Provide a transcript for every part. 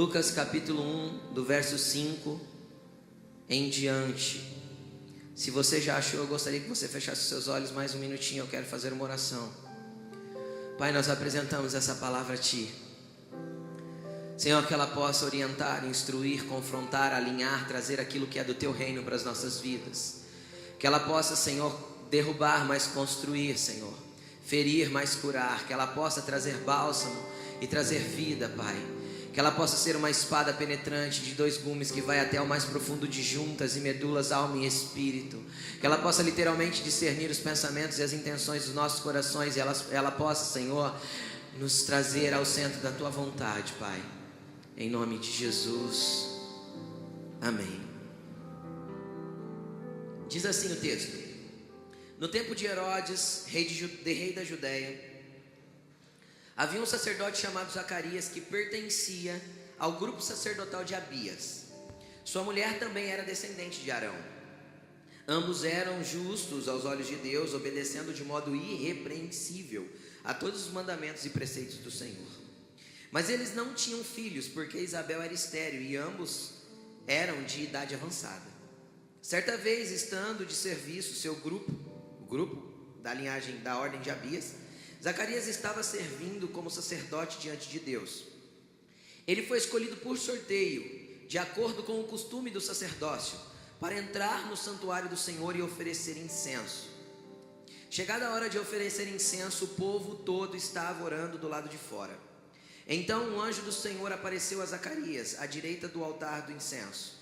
Lucas capítulo 1, do verso 5 em diante. Se você já achou, eu gostaria que você fechasse os seus olhos mais um minutinho. Eu quero fazer uma oração. Pai, nós apresentamos essa palavra a Ti, Senhor, que ela possa orientar, instruir, confrontar, alinhar, trazer aquilo que é do Teu reino para as nossas vidas. Que ela possa, Senhor, derrubar, mas construir, Senhor, ferir, mas curar. Que ela possa trazer bálsamo e trazer vida, Pai. Que ela possa ser uma espada penetrante de 2 gumes que vai até o mais profundo de juntas e medulas, alma e espírito. Que ela possa literalmente discernir os pensamentos e as intenções dos nossos corações. E ela possa, Senhor, nos trazer ao centro da Tua vontade, Pai. Em nome de Jesus. Amém. Diz assim o texto: no tempo de Herodes, rei da Judéia, havia um sacerdote chamado Zacarias, que pertencia ao grupo sacerdotal de Abias. Sua mulher também era descendente de Arão. Ambos eram justos aos olhos de Deus, obedecendo de modo irrepreensível a todos os mandamentos e preceitos do Senhor. Mas eles não tinham filhos, porque Isabel era estéril e ambos eram de idade avançada. Certa vez, estando de serviço seu grupo, o grupo da linhagem da ordem de Abias, Zacarias estava servindo como sacerdote diante de Deus. Ele foi escolhido por sorteio, de acordo com o costume do sacerdócio, para entrar no santuário do Senhor e oferecer incenso. Chegada a hora de oferecer incenso, o povo todo estava orando do lado de fora. Então um anjo do Senhor apareceu a Zacarias, à direita do altar do incenso.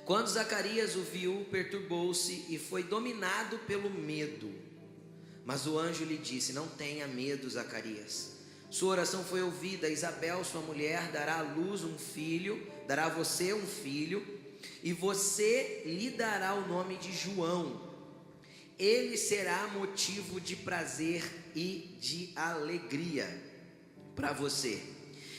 Quando Zacarias o viu, perturbou-se e foi dominado pelo medo. Mas o anjo lhe disse: não tenha medo, Zacarias. Sua oração foi ouvida. Isabel, sua mulher, dará à luz um filho, dará a você um filho, e você lhe dará o nome de João. Ele será motivo de prazer e de alegria para você,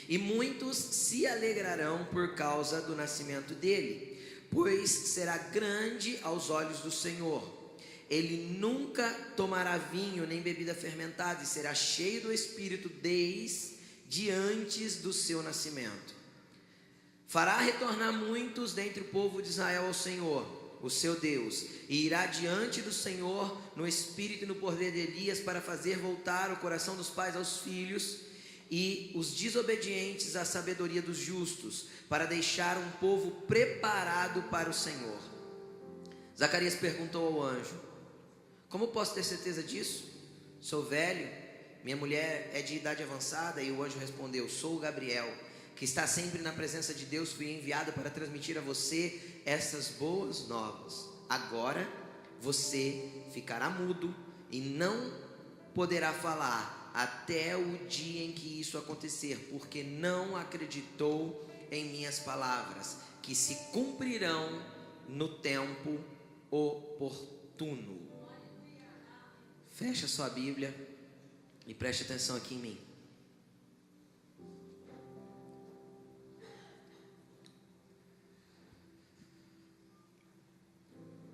e muitos se alegrarão por causa do nascimento dele, pois será grande aos olhos do Senhor. Ele nunca tomará vinho nem bebida fermentada, e será cheio do Espírito desde antes do seu nascimento. Fará retornar muitos dentre o povo de Israel ao Senhor, o seu Deus, e irá diante do Senhor no espírito e no poder de Elias, para fazer voltar o coração dos pais aos filhos, e os desobedientes à sabedoria dos justos, para deixar um povo preparado para o Senhor. Zacarias perguntou ao anjo: como posso ter certeza disso? Sou velho, minha mulher é de idade avançada. E o anjo respondeu: sou o Gabriel, que está sempre na presença de Deus. Fui enviado para transmitir a você essas boas novas. Agora você ficará mudo e não poderá falar até o dia em que isso acontecer, porque não acreditou em minhas palavras, que se cumprirão no tempo oportuno. Fecha sua Bíblia e preste atenção aqui em mim.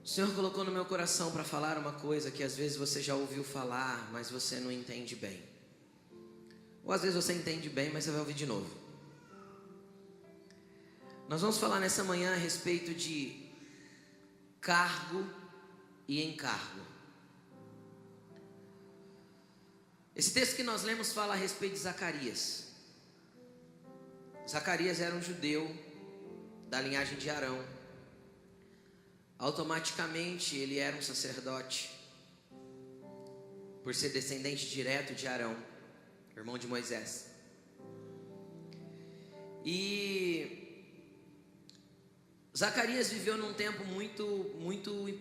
O Senhor colocou no meu coração para falar uma coisa que às vezes você já ouviu falar, mas você não entende bem. Ou às vezes você entende bem, mas você vai ouvir de novo. Nós vamos falar nessa manhã a respeito de cargo e encargo. Esse texto que nós lemos fala a respeito de Zacarias. Zacarias era um judeu da linhagem de Arão. Automaticamente ele era um sacerdote, por ser descendente direto de Arão, irmão de Moisés. E Zacarias viveu num tempo muito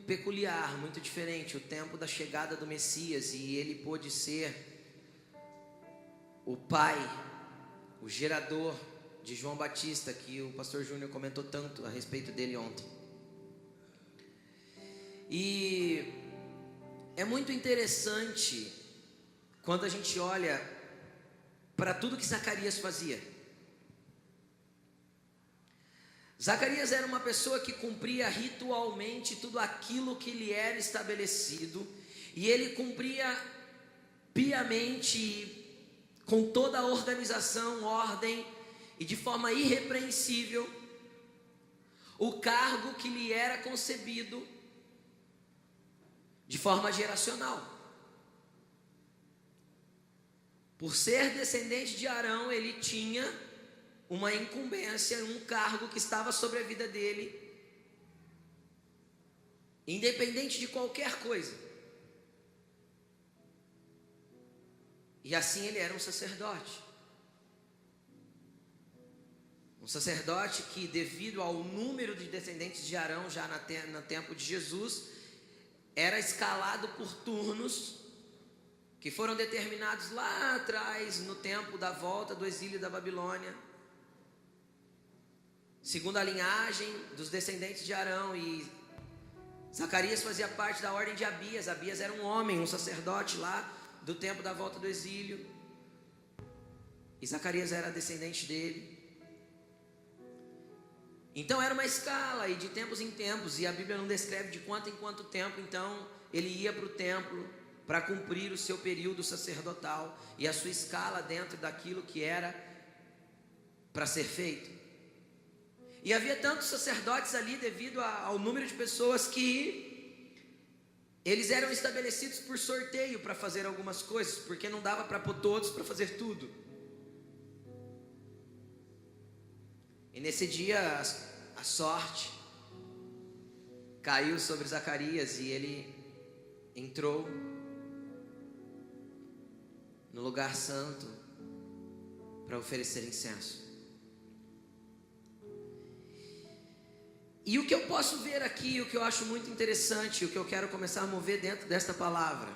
peculiar, muito diferente, o tempo da chegada do Messias, e ele pôde ser o pai, o gerador de João Batista, que o pastor Júnior comentou tanto a respeito dele ontem. E é muito interessante quando a gente olha para tudo que Zacarias fazia. Zacarias era uma pessoa que cumpria ritualmente tudo aquilo que lhe era estabelecido, e ele cumpria piamente, com toda a organização, ordem e de forma irrepreensível o cargo que lhe era concebido de forma geracional. Por ser descendente de Arão, ele tinha uma incumbência, um cargo que estava sobre a vida dele, independente de qualquer coisa. E assim ele era um sacerdote. Um sacerdote que, devido ao número de descendentes de Arão, já no tempo de Jesus, era escalado por turnos, que foram determinados lá atrás, no tempo da volta do exílio da Babilônia, segundo a linhagem dos descendentes de Arão. E Zacarias fazia parte da ordem de Abias. Abias era um homem, um sacerdote lá do tempo da volta do exílio, e Zacarias era descendente dele. Então era uma escala, e de tempos em tempos, e a Bíblia não descreve de quanto em quanto tempo, então ele ia para o templo para cumprir o seu período sacerdotal e a sua escala dentro daquilo que era para ser feito. E havia tantos sacerdotes ali devido ao número de pessoas que eles eram estabelecidos por sorteio para fazer algumas coisas, porque não dava para pôr todos para fazer tudo. E nesse dia a sorte caiu sobre Zacarias e ele entrou no lugar santo para oferecer incenso. E o que eu posso ver aqui, o que eu acho muito interessante, o que eu quero começar a mover dentro desta palavra,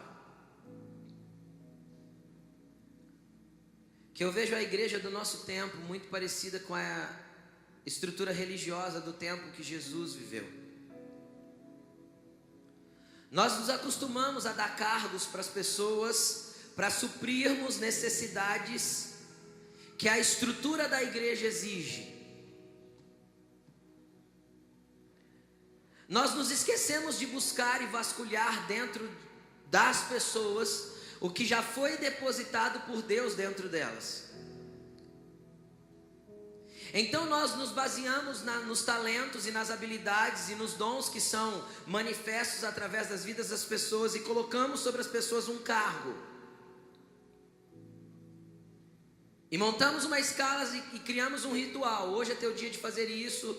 que eu vejo a igreja do nosso tempo muito parecida com a estrutura religiosa do tempo que Jesus viveu. Nós nos acostumamos a dar cargos para as pessoas, para suprirmos necessidades que a estrutura da igreja exige. Nós nos esquecemos de buscar e vasculhar dentro das pessoas o que já foi depositado por Deus dentro delas. Então nós nos baseamos nos talentos e nas habilidades e nos dons que são manifestos através das vidas das pessoas e colocamos sobre as pessoas um cargo. E montamos uma escala e criamos um ritual. Hoje é teu dia de fazer isso,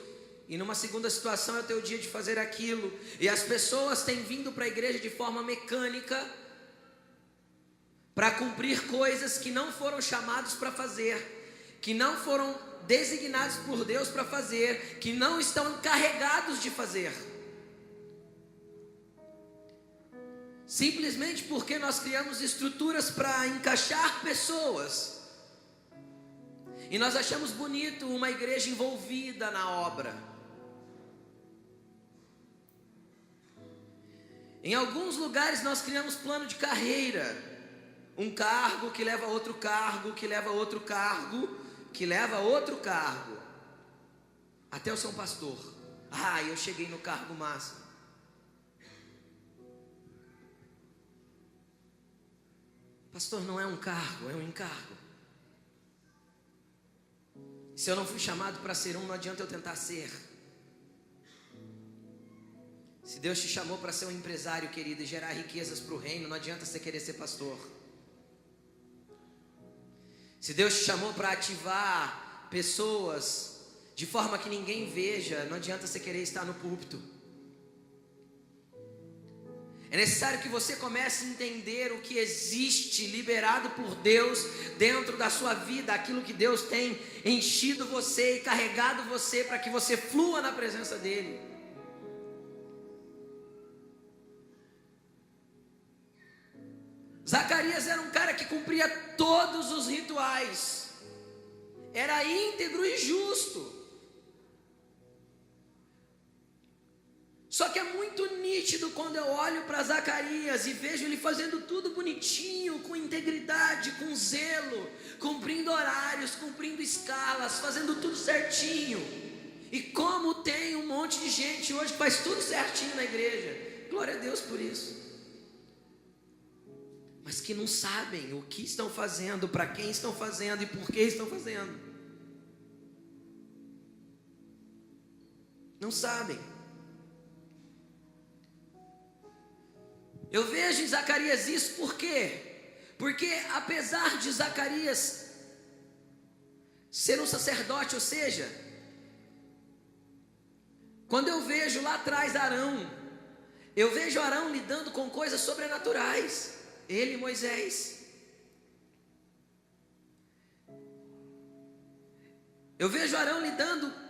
e numa segunda situação é teu dia de fazer aquilo. E as pessoas têm vindo para a igreja de forma mecânica, para cumprir coisas que não foram chamados para fazer, que não foram designados por Deus para fazer, que não estão encarregados de fazer. Simplesmente porque nós criamos estruturas para encaixar pessoas. E nós achamos bonito uma igreja envolvida na obra. Em alguns lugares nós criamos plano de carreira. Um cargo que leva a outro cargo, que leva a outro cargo, que leva a outro cargo. Até eu ser um pastor. Eu cheguei no cargo máximo. Pastor não é um cargo, é um encargo. Se eu não fui chamado para ser não adianta eu tentar ser. Se Deus te chamou para ser um empresário, querido, e gerar riquezas para o reino, não adianta você querer ser pastor. Se Deus te chamou para ativar pessoas de forma que ninguém veja, não adianta você querer estar no púlpito. É necessário que você comece a entender o que existe liberado por Deus dentro da sua vida, aquilo que Deus tem enchido você e carregado você para que você flua na presença dEle. Zacarias era um cara que cumpria todos os rituais, era íntegro e justo. Só que é muito nítido quando eu olho para Zacarias e vejo ele fazendo tudo bonitinho, com integridade, com zelo, cumprindo horários, cumprindo escalas, fazendo tudo certinho. E como tem um monte de gente hoje que faz tudo certinho na igreja, glória a Deus por isso. Mas que não sabem o que estão fazendo, para quem estão fazendo e por que estão fazendo. Não sabem. Eu vejo em Zacarias isso, por quê? Porque apesar de Zacarias ser um sacerdote, ou seja, quando eu vejo lá atrás Arão, eu vejo Arão lidando com coisas sobrenaturais, ele e Moisés. Eu vejo Arão lidando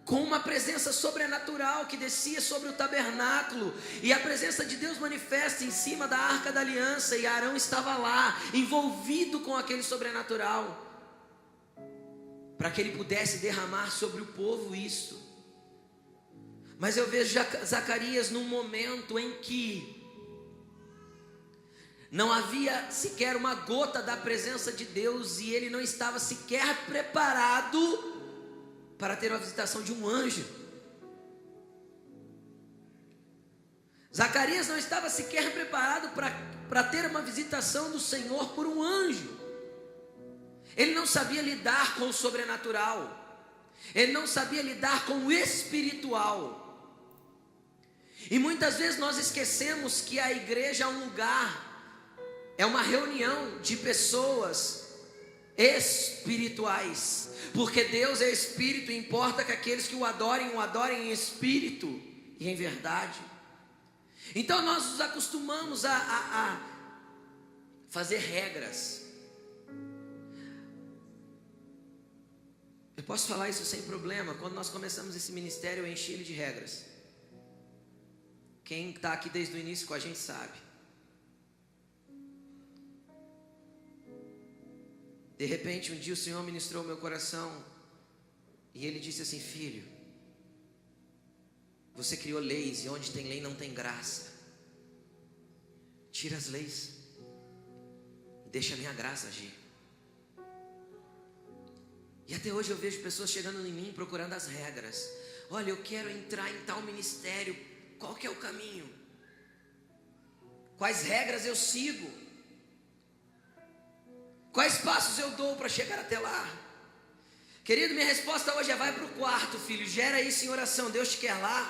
com uma presença sobrenatural que descia sobre o tabernáculo, e a presença de Deus manifesta em cima da arca da aliança, e Arão estava lá, envolvido com aquele sobrenatural, para que ele pudesse derramar sobre o povo isso. Mas eu vejo Zacarias num momento em que não havia sequer uma gota da presença de Deus, e ele não estava sequer preparado para ter a visitação de um anjo. Zacarias não estava sequer preparado para ter uma visitação do Senhor por um anjo. Ele não sabia lidar com o sobrenatural, ele não sabia lidar com o espiritual. E muitas vezes nós esquecemos que a igreja é um lugar, é uma reunião de pessoas espirituais, porque Deus é espírito, e importa que aqueles que o adorem em espírito e em verdade. Então nós nos acostumamos a fazer regras. Eu posso falar isso sem problema. Quando nós começamos esse ministério, eu enchi ele de regras. Quem está aqui desde o início com a gente sabe. De repente, um dia o Senhor ministrou o meu coração, e Ele disse assim: filho, você criou leis, e onde tem lei não tem graça. Tira as leis, deixa a minha graça agir. E até hoje eu vejo pessoas chegando em mim procurando as regras. Olha, eu quero entrar em tal ministério, qual que é o caminho? Quais regras eu sigo? Quais passos eu dou para chegar até lá? Querido, minha resposta hoje é: vai para o quarto, filho, gera isso em oração, Deus te quer lá.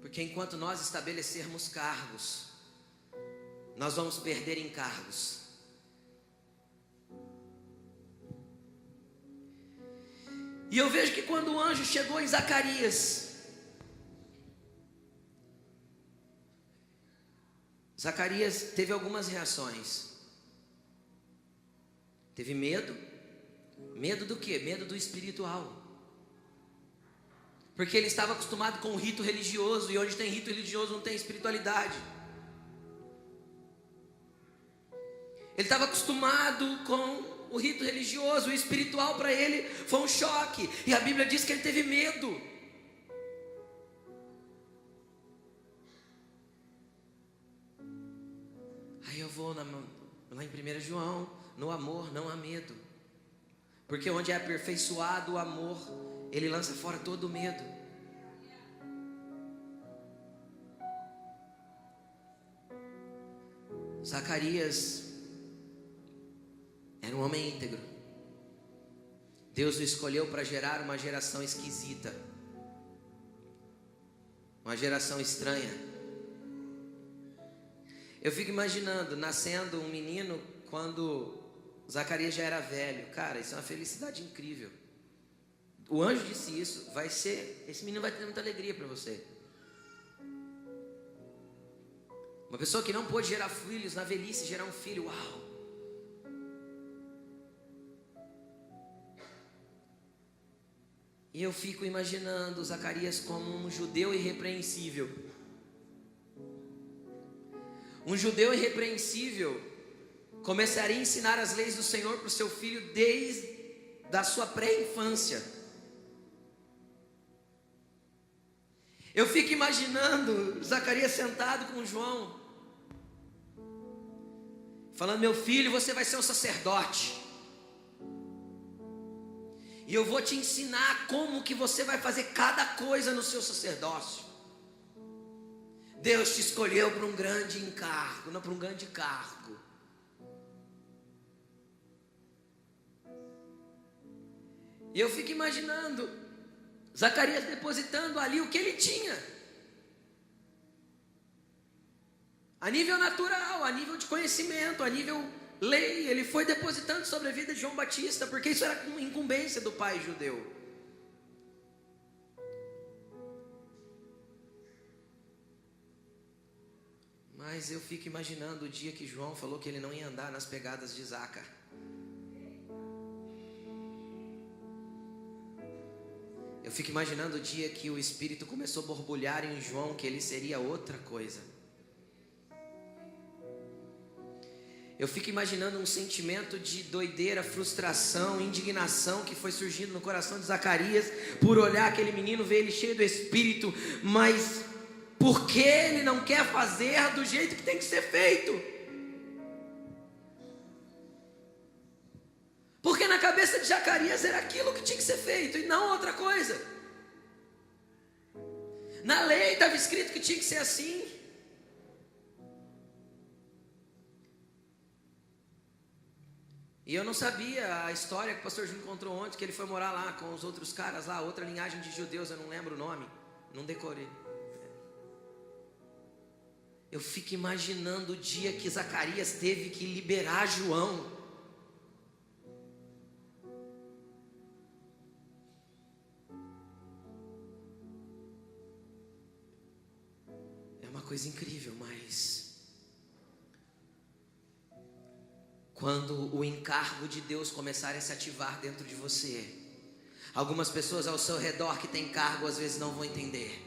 Porque enquanto nós estabelecermos cargos, nós vamos perder encargos. E eu vejo que quando o anjo chegou em Zacarias, Zacarias teve algumas reações. Teve medo. Medo do quê? Medo do espiritual. Porque ele estava acostumado com o rito religioso, e onde tem rito religioso não tem espiritualidade. Ele estava acostumado com o rito religioso, o espiritual para ele foi um choque, e a Bíblia diz que ele teve medo. Aí eu vou lá em 1 João, no amor não há medo, porque onde é aperfeiçoado o amor, ele lança fora todo o medo. Zacarias era um homem íntegro. Deus o escolheu para gerar uma geração esquisita, uma geração estranha. Eu fico imaginando nascendo um menino quando Zacarias já era velho. Cara, isso é uma felicidade incrível. O anjo disse isso, esse menino vai ter muita alegria para você. Uma pessoa que não pôde gerar filhos, na velhice gerar um filho, uau! E eu fico imaginando Zacarias como um judeu irrepreensível. Um judeu irrepreensível começaria a ensinar as leis do Senhor para o seu filho desde a sua pré-infância. Eu fico imaginando Zacarias sentado com João, falando: meu filho, você vai ser um sacerdote, e eu vou te ensinar como que você vai fazer cada coisa no seu sacerdócio. Deus te escolheu para um grande encargo, não para um grande cargo. E eu fico imaginando Zacarias depositando ali o que ele tinha, a nível natural, a nível de conhecimento, a nível lei. Ele foi depositando sobre a vida de João Batista, porque isso era incumbência do pai judeu. Mas eu fico imaginando o dia que João falou que ele não ia andar nas pegadas de Zaca. Eu fico imaginando o dia que o Espírito começou a borbulhar em João, que ele seria outra coisa. Eu fico imaginando um sentimento de doideira, frustração, indignação que foi surgindo no coração de Zacarias por olhar aquele menino, ver ele cheio do Espírito, mas por que ele não quer fazer do jeito que tem que ser feito? Porque na cabeça de Zacarias era aquilo que tinha que ser feito e não outra coisa. Na lei estava escrito que tinha que ser assim. E eu não sabia a história que o pastor Júnior encontrou ontem, que ele foi morar lá com os outros caras lá, outra linhagem de judeus, eu não lembro o nome, não decorei. Eu fico imaginando o dia que Zacarias teve que liberar João. É uma coisa incrível, mas quando o encargo de Deus começar a se ativar dentro de você, algumas pessoas ao seu redor que têm cargo às vezes não vão entender.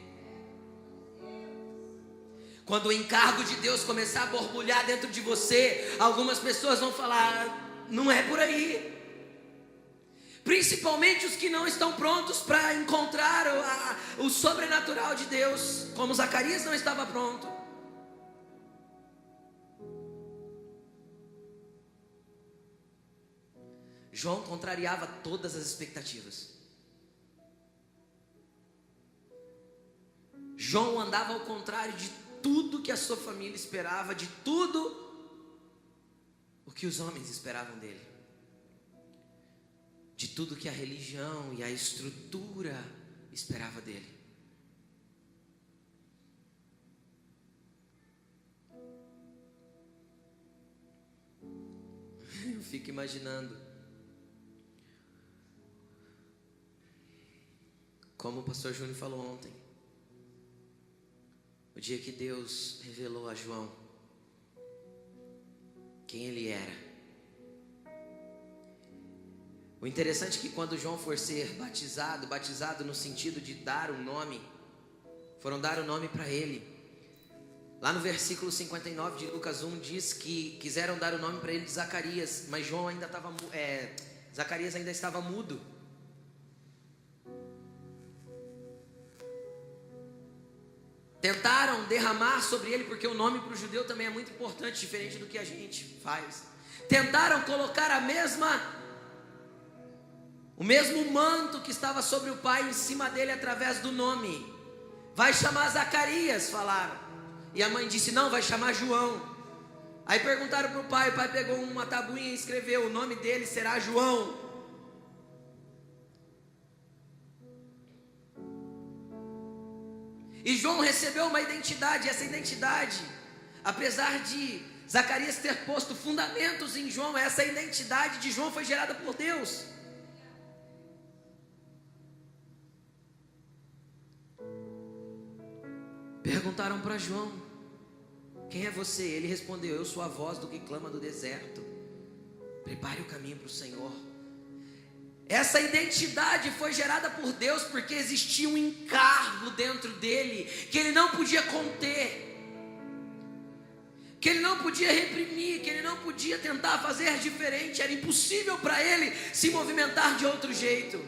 Quando o encargo de Deus começar a borbulhar dentro de você, algumas pessoas vão falar, não é por aí. Principalmente os que não estão prontos para encontrar o sobrenatural de Deus, como Zacarias não estava pronto. João contrariava todas as expectativas. João andava ao contrário de tudo que a sua família esperava, de tudo o que os homens esperavam dele, de tudo que a religião e a estrutura esperava dele. Eu fico imaginando como o pastor Júnior falou ontem, o dia que Deus revelou a João quem ele era. O interessante é que quando João for ser batizado no sentido de dar um nome, foram dar o nome para ele. Lá no versículo 59 de Lucas 1 diz que quiseram dar o nome para ele de Zacarias, mas João ainda estava, Zacarias ainda estava mudo. Tentaram derramar sobre ele, porque o nome para o judeu também é muito importante, diferente do que a gente faz. Tentaram colocar o mesmo manto que estava sobre o pai em cima dele através do nome. Vai chamar Zacarias, falaram. E a mãe disse, não, vai chamar João. Aí perguntaram para o pai pegou uma tabuinha e escreveu, o nome dele será João. E João recebeu uma identidade, essa identidade, apesar de Zacarias ter posto fundamentos em João, essa identidade de João foi gerada por Deus. Perguntaram para João, quem é você? Ele respondeu, eu sou a voz do que clama do deserto, prepare o caminho para o Senhor. Essa identidade foi gerada por Deus porque existia um encargo dentro dele que ele não podia conter, que ele não podia reprimir, que ele não podia tentar fazer diferente. Era impossível para ele se movimentar de outro jeito.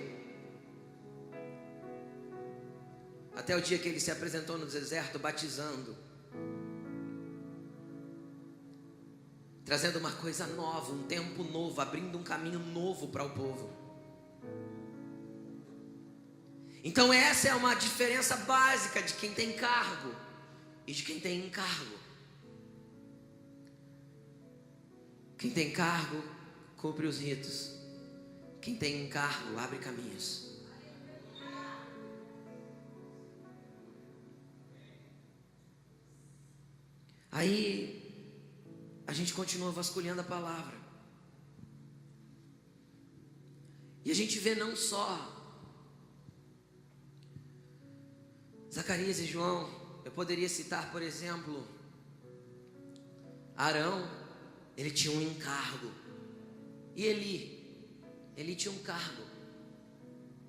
Até o dia que ele se apresentou no deserto batizando, trazendo uma coisa nova, um tempo novo, abrindo um caminho novo para o povo. Então essa é uma diferença básica de quem tem cargo e de quem tem encargo. Quem tem cargo cumpre os ritos. Quem tem encargo, abre caminhos. Aí, a gente continua vasculhando a palavra. E a gente vê não só Zacarias e João, eu poderia citar, por exemplo, Arão, ele tinha um encargo. E Eli tinha um cargo.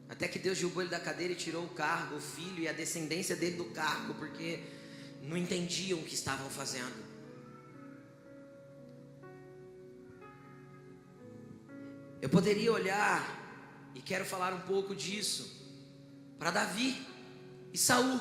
Até que Deus derrubou ele da cadeira e tirou o cargo, o filho e a descendência dele do cargo, porque não entendiam o que estavam fazendo. Eu poderia olhar, e quero falar um pouco disso, para Davi e Saul.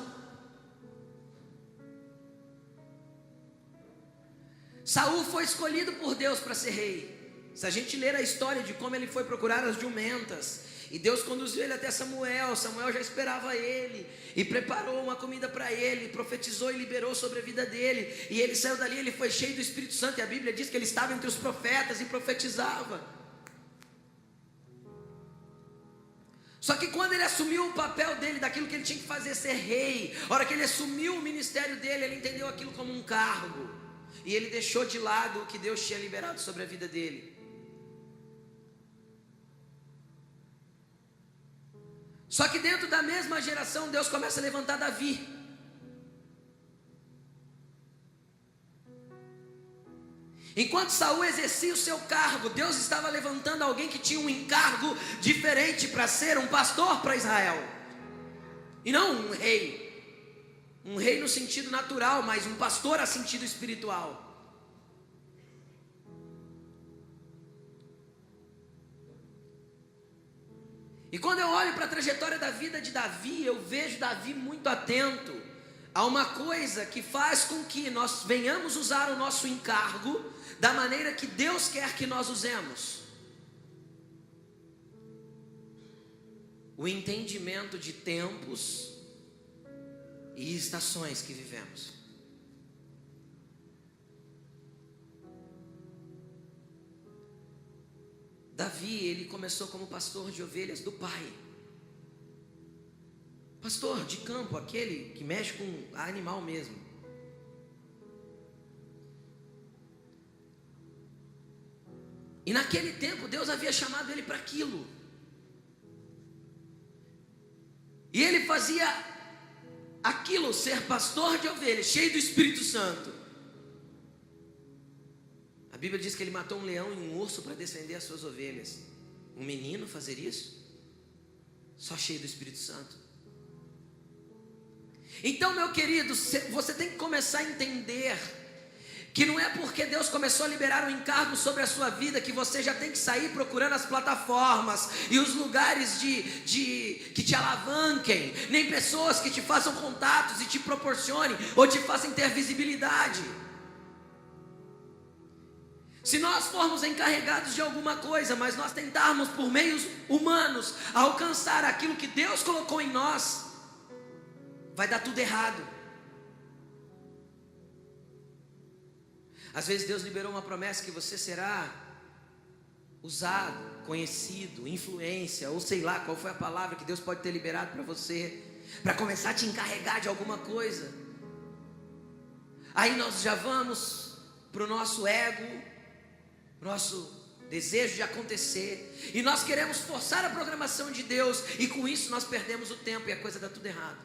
Saul foi escolhido por Deus para ser rei. Se a gente ler a história de como ele foi procurar as jumentas, e Deus conduziu ele até Samuel, Samuel já esperava ele, e preparou uma comida para ele, profetizou e liberou sobre a vida dele, e ele saiu dali, ele foi cheio do Espírito Santo, e a Bíblia diz que ele estava entre os profetas e profetizava. Só que quando ele assumiu o papel dele, daquilo que ele tinha que fazer, ser rei, a hora que ele assumiu o ministério dele, ele entendeu aquilo como um cargo, e ele deixou de lado o que Deus tinha liberado sobre a vida dele. Só que dentro da mesma geração, Deus começa a levantar Davi. Enquanto Saul exercia o seu cargo, Deus estava levantando alguém que tinha um encargo diferente para ser um pastor para Israel. E não um rei. Um rei no sentido natural, mas um pastor a sentido espiritual. E quando eu olho para a trajetória da vida de Davi, eu vejo Davi muito atento a uma coisa que faz com que nós venhamos usar o nosso encargo da maneira que Deus quer que nós usemos. O entendimento de tempos e estações que vivemos. Davi, ele começou como pastor de ovelhas do pai. Pastor de campo, aquele que mexe com animal mesmo. E naquele tempo Deus havia chamado ele para aquilo. E ele fazia aquilo, ser pastor de ovelhas, cheio do Espírito Santo. A Bíblia diz que ele matou um leão e um urso para defender as suas ovelhas. Um menino fazer isso? Só cheio do Espírito Santo. Então, meu querido, você tem que começar a entender que não é porque Deus começou a liberar um encargo sobre a sua vida que você já tem que sair procurando as plataformas e os lugares que te alavanquem, nem pessoas que te façam contatos e te proporcionem ou te façam ter visibilidade. Se nós formos encarregados de alguma coisa, mas nós tentarmos por meios humanos alcançar aquilo que Deus colocou em nós, vai dar tudo errado. Às vezes Deus liberou uma promessa que você será usado, conhecido, influência, ou sei lá qual foi a palavra que Deus pode ter liberado para você, para começar a te encarregar de alguma coisa. Aí nós já vamos para o nosso ego, nosso desejo de acontecer, e nós queremos forçar a programação de Deus, e com isso nós perdemos o tempo e a coisa dá tudo errado.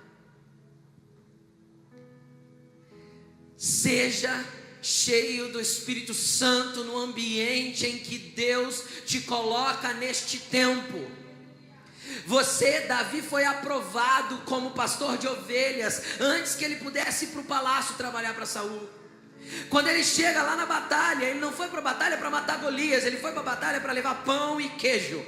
Seja cheio do Espírito Santo no ambiente em que Deus te coloca neste tempo. Você, Davi, foi aprovado como pastor de ovelhas antes que ele pudesse ir para o palácio trabalhar para Saul. Quando ele chega lá na batalha, ele não foi para a batalha para matar Golias, ele foi para a batalha para levar pão e queijo.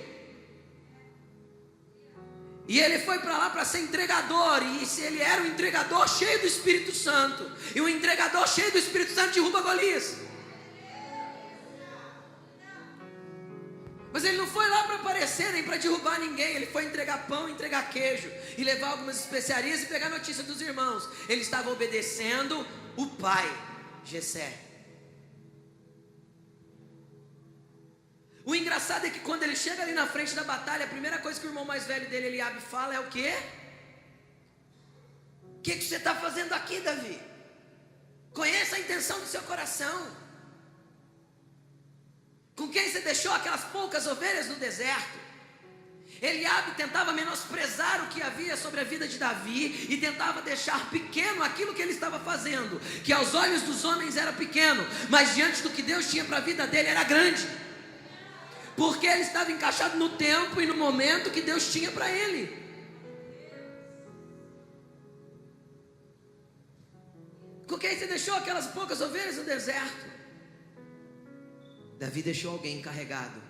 E ele foi para lá para ser entregador, e se ele era um entregador cheio do Espírito Santo, e um entregador cheio do Espírito Santo derruba Golias. Mas ele não foi lá para aparecer nem para derrubar ninguém, ele foi entregar pão, entregar queijo, e levar algumas especiarias e pegar notícia dos irmãos. Ele estava obedecendo o pai, Jessé. O engraçado é que quando ele chega ali na frente da batalha, a primeira coisa que o irmão mais velho dele, Eliabe, fala é o quê? O que você está fazendo aqui, Davi? Conheça a intenção do seu coração. Com quem você deixou aquelas poucas ovelhas no deserto? Eliabe tentava menosprezar o que havia sobre a vida de Davi e tentava deixar pequeno aquilo que ele estava fazendo, que aos olhos dos homens era pequeno, mas diante do que Deus tinha para a vida dele era grande, porque ele estava encaixado no tempo e no momento que Deus tinha para ele. Com quem você deixou aquelas poucas ovelhas no deserto? Davi deixou alguém encarregado.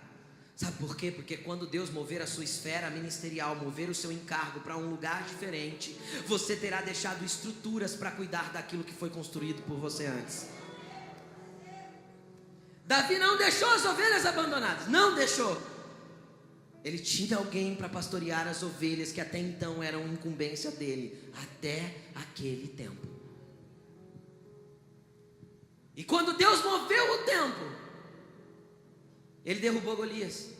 Sabe por quê? Porque quando Deus mover a sua esfera ministerial, mover o seu encargo para um lugar diferente, você terá deixado estruturas para cuidar daquilo que foi construído por você antes. Davi não deixou as ovelhas abandonadas, não deixou. Ele tinha alguém para pastorear as ovelhas que até então eram incumbência dele, até aquele tempo. E quando Deus moveu o tempo, ele derrubou Golias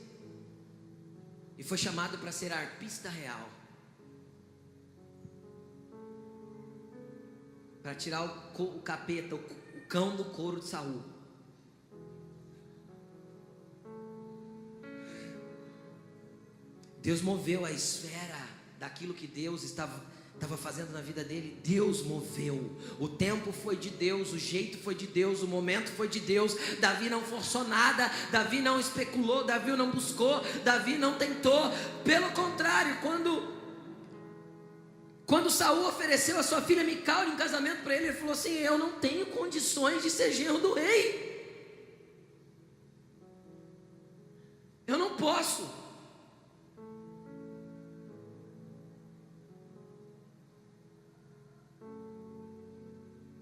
e foi chamado para ser arpista real, para tirar o capeta, o cão do couro de Saul. Deus moveu a esfera daquilo que Deus estava fazendo na vida dele. Deus moveu. O tempo foi de Deus, o jeito foi de Deus, o momento foi de Deus. Davi não forçou nada, Davi não especulou, Davi não buscou, Davi não tentou. Pelo contrário, quando Saul ofereceu a sua filha Mical em casamento para ele, ele falou assim: eu não tenho condições de ser genro do rei, eu não posso.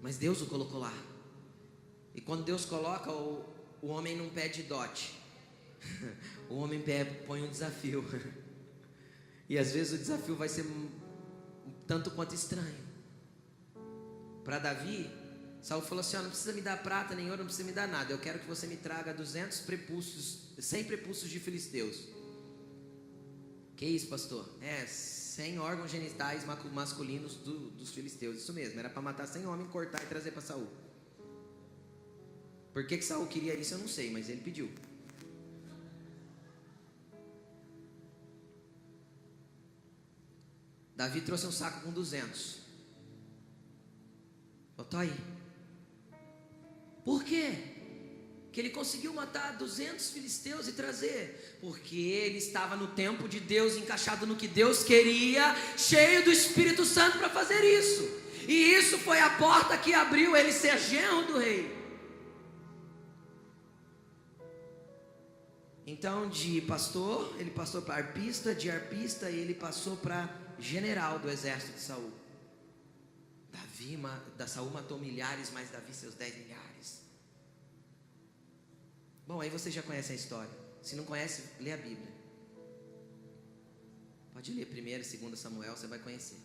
Mas Deus o colocou lá. E quando Deus coloca, o homem não pede dote. O homem põe um desafio. E às vezes o desafio vai ser tanto quanto estranho. Para Davi, Saul falou assim: não precisa me dar prata nem ouro, não precisa me dar nada. Eu quero que você me traga 200 prepúcios, 100 prepúcios de filisteus. Que isso, pastor? 100 órgãos genitais masculinos dos filisteus. Isso mesmo, era para matar 100 homens, cortar e trazer para Saul. Por que Saul queria isso eu não sei, mas ele pediu. Davi trouxe um saco com 200. Botou aí. Por quê? Que ele conseguiu matar 200 filisteus e trazer? Porque ele estava no tempo de Deus, encaixado no que Deus queria, cheio do Espírito Santo para fazer isso. E isso foi a porta que abriu ele ser genro do rei. Então, de pastor, ele passou para arpista, de arpista ele passou para general do exército de Saul. Saul matou milhares, mas Davi seus 10 milhares. Bom, aí você já conhece a história. Se não conhece, lê a Bíblia. Pode ler 1º e 2 Samuel, você vai conhecer.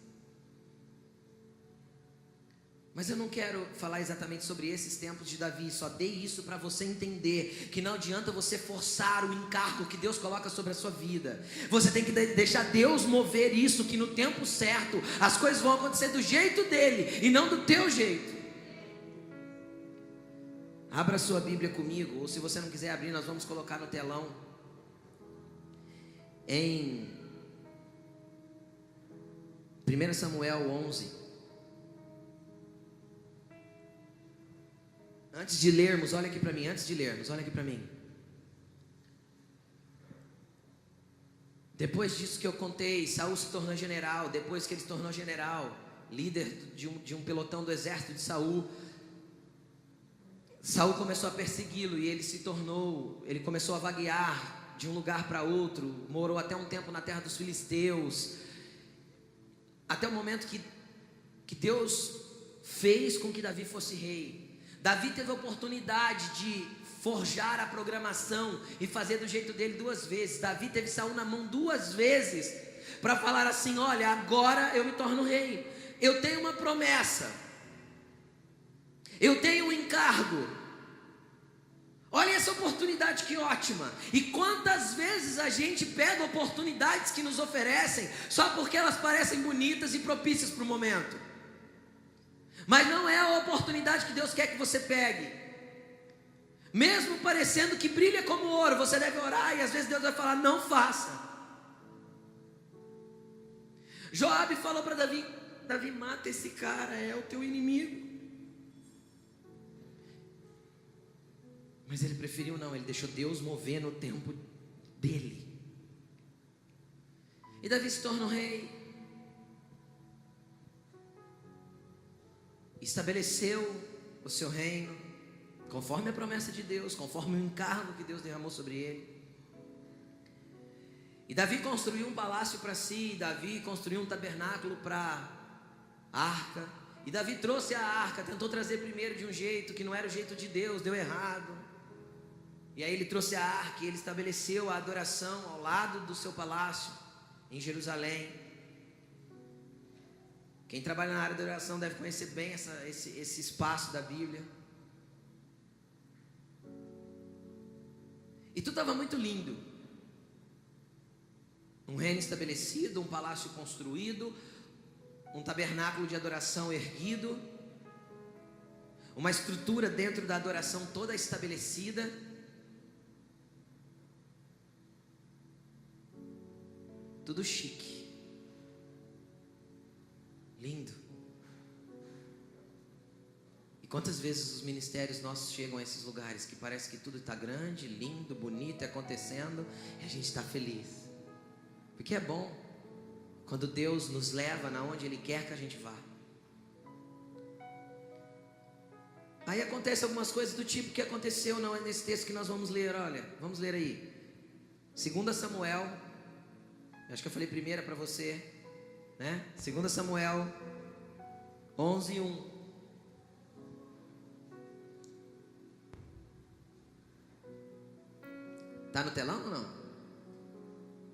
Mas eu não quero falar exatamente sobre esses tempos de Davi. Só dei isso para você entender que não adianta você forçar o encargo que Deus coloca sobre a sua vida. Você tem que deixar Deus mover isso, que no tempo certo as coisas vão acontecer do jeito dele e não do teu jeito. Abra sua Bíblia comigo, ou se você não quiser abrir, nós vamos colocar no telão. Em 1 Samuel 11. Antes de lermos, olha aqui para mim. Depois disso que eu contei, Saul se tornou general. Depois que ele se tornou general, líder de um pelotão do exército de Saul, Saul começou a persegui-lo e ele começou a vaguear de um lugar para outro, morou até um tempo na terra dos filisteus, até o momento que Deus fez com que Davi fosse rei. Davi teve a oportunidade de forjar a programação e fazer do jeito dele 2 vezes. Davi teve Saul na mão 2 vezes para falar assim: olha, agora eu me torno rei, eu tenho uma promessa, eu tenho um encargo. Olha essa oportunidade, que ótima. E quantas vezes a gente pega oportunidades que nos oferecem só porque elas parecem bonitas e propícias para o momento, mas não é a oportunidade que Deus quer que você pegue. Mesmo parecendo que brilha como ouro, você deve orar, e às vezes Deus vai falar: não faça. Joabe falou para Davi: Davi, mata esse cara, é o teu inimigo. Mas ele preferiu não, ele deixou Deus mover no tempo dele. E Davi se torna um rei. Estabeleceu o seu reino, conforme a promessa de Deus, conforme o encargo que Deus derramou sobre ele. E Davi construiu um palácio para si, Davi construiu um tabernáculo para a arca. E Davi trouxe a arca, tentou trazer primeiro de um jeito que não era o jeito de Deus, deu errado. E aí ele trouxe a arca e ele estabeleceu a adoração ao lado do seu palácio, em Jerusalém. Quem trabalha na área da adoração deve conhecer bem esse espaço da Bíblia. E tudo estava muito lindo. Um reino estabelecido, um palácio construído, um tabernáculo de adoração erguido, uma estrutura dentro da adoração toda estabelecida. Tudo chique, lindo. E quantas vezes os ministérios nossos chegam a esses lugares que parece que tudo está grande, lindo, bonito, acontecendo, e a gente está feliz, porque é bom quando Deus nos leva na onde Ele quer que a gente vá. Aí acontece algumas coisas do tipo que aconteceu nesse texto que nós vamos ler. Olha, vamos ler aí, 2 Samuel. Acho que eu falei primeira para você, né? 2 Samuel 11:1. Tá no telão ou não?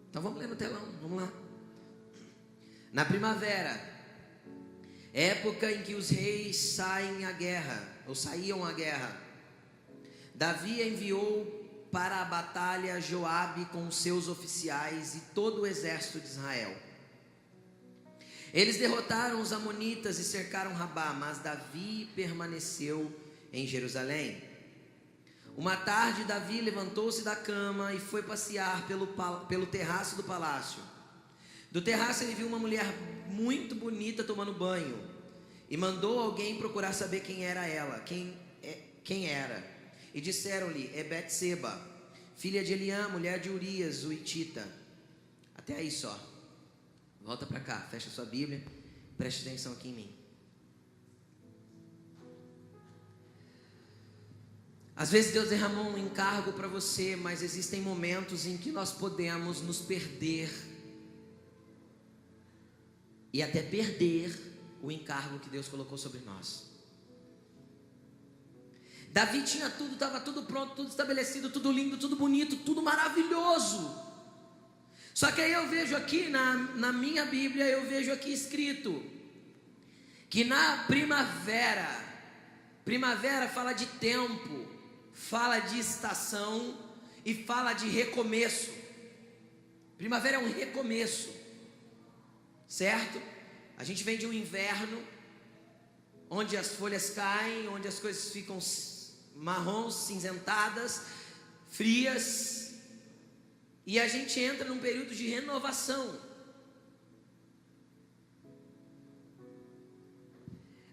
Então vamos ler no telão, vamos lá. Na primavera, época em que os reis saem à guerra, ou saíam à guerra, Davi enviou para a batalha Joabe com os seus oficiais e todo o exército de Israel. Eles derrotaram os amonitas e cercaram Rabá, mas Davi permaneceu em Jerusalém. Uma tarde Davi levantou-se da cama e foi passear pelo terraço do palácio. Do terraço ele viu uma mulher muito bonita tomando banho e mandou alguém procurar saber quem era ela, quem era. E disseram-lhe: é Betseba, filha de Eliã, mulher de Urias, o hitita. Até aí só. Volta para cá, fecha sua Bíblia, preste atenção aqui em mim. Às vezes Deus derramou um encargo para você, mas existem momentos em que nós podemos nos perder e até perder o encargo que Deus colocou sobre nós. Davi tinha tudo, estava tudo pronto, tudo estabelecido, tudo lindo, tudo bonito, tudo maravilhoso. Só que aí eu vejo aqui na minha Bíblia, eu vejo aqui escrito que na primavera fala de tempo, fala de estação e fala de recomeço. Primavera é um recomeço, certo? A gente vem de um inverno onde as folhas caem, onde as coisas ficam marrons, cinzentadas, frias, e a gente entra num período de renovação.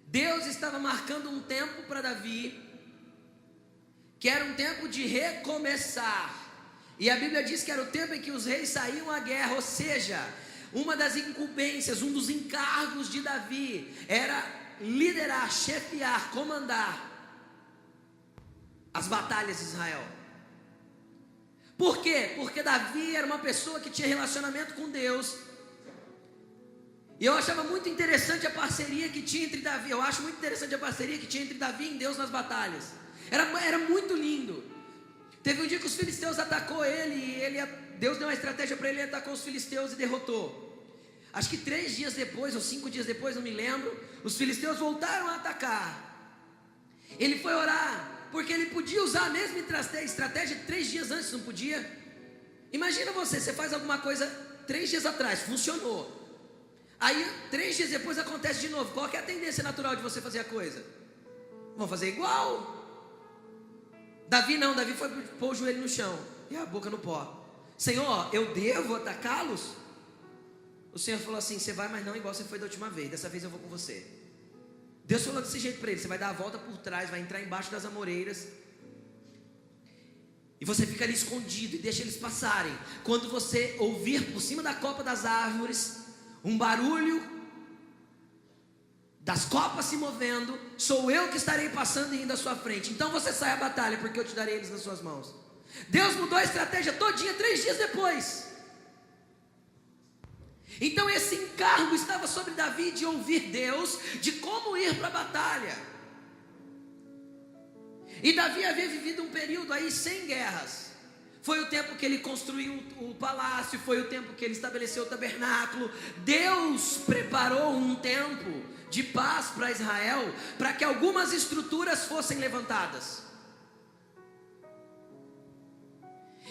Deus estava marcando um tempo para Davi, que era um tempo de recomeçar, e a Bíblia diz que era o tempo em que os reis saíam à guerra, ou seja, uma das incumbências, um dos encargos de Davi era liderar, chefiar, comandar as batalhas de Israel. Por quê? Porque Davi era uma pessoa que tinha relacionamento com Deus, e eu achava muito interessante a parceria que tinha entre Davi. Eu acho muito interessante a parceria que tinha entre Davi e Deus nas batalhas. Era muito lindo. Teve um dia que os filisteus atacou ele, e Deus deu uma estratégia para ele, atacou os filisteus e derrotou. Acho que 3 dias depois, ou 5 dias depois, não me lembro, os filisteus voltaram a atacar. Ele foi orar, porque ele podia usar a mesma estratégia 3 dias antes, não podia? Imagina você faz alguma coisa 3 dias atrás, funcionou. Aí 3 dias depois acontece de novo. Qual que é a tendência natural de você fazer a coisa? Vão fazer igual. Davi não, Davi foi pôr o joelho no chão e a boca no pó. Senhor, eu devo atacá-los? O Senhor falou assim: você vai, mas não igual você foi da última vez. Dessa vez eu vou com você. Deus falou desse jeito para ele: você vai dar a volta por trás, vai entrar embaixo das amoreiras, e você fica ali escondido e deixa eles passarem. Quando você ouvir por cima da copa das árvores um barulho das copas se movendo, sou eu que estarei passando e indo à sua frente. Então você sai à batalha, porque eu te darei eles nas suas mãos. Deus mudou a estratégia todinha 3 dias depois. Então esse encargo estava sobre Davi de ouvir Deus, de como ir para a batalha. E Davi havia vivido um período aí sem guerras. Foi o tempo que ele construiu o palácio, foi o tempo que ele estabeleceu o tabernáculo. Deus preparou um tempo de paz para Israel, para que algumas estruturas fossem levantadas.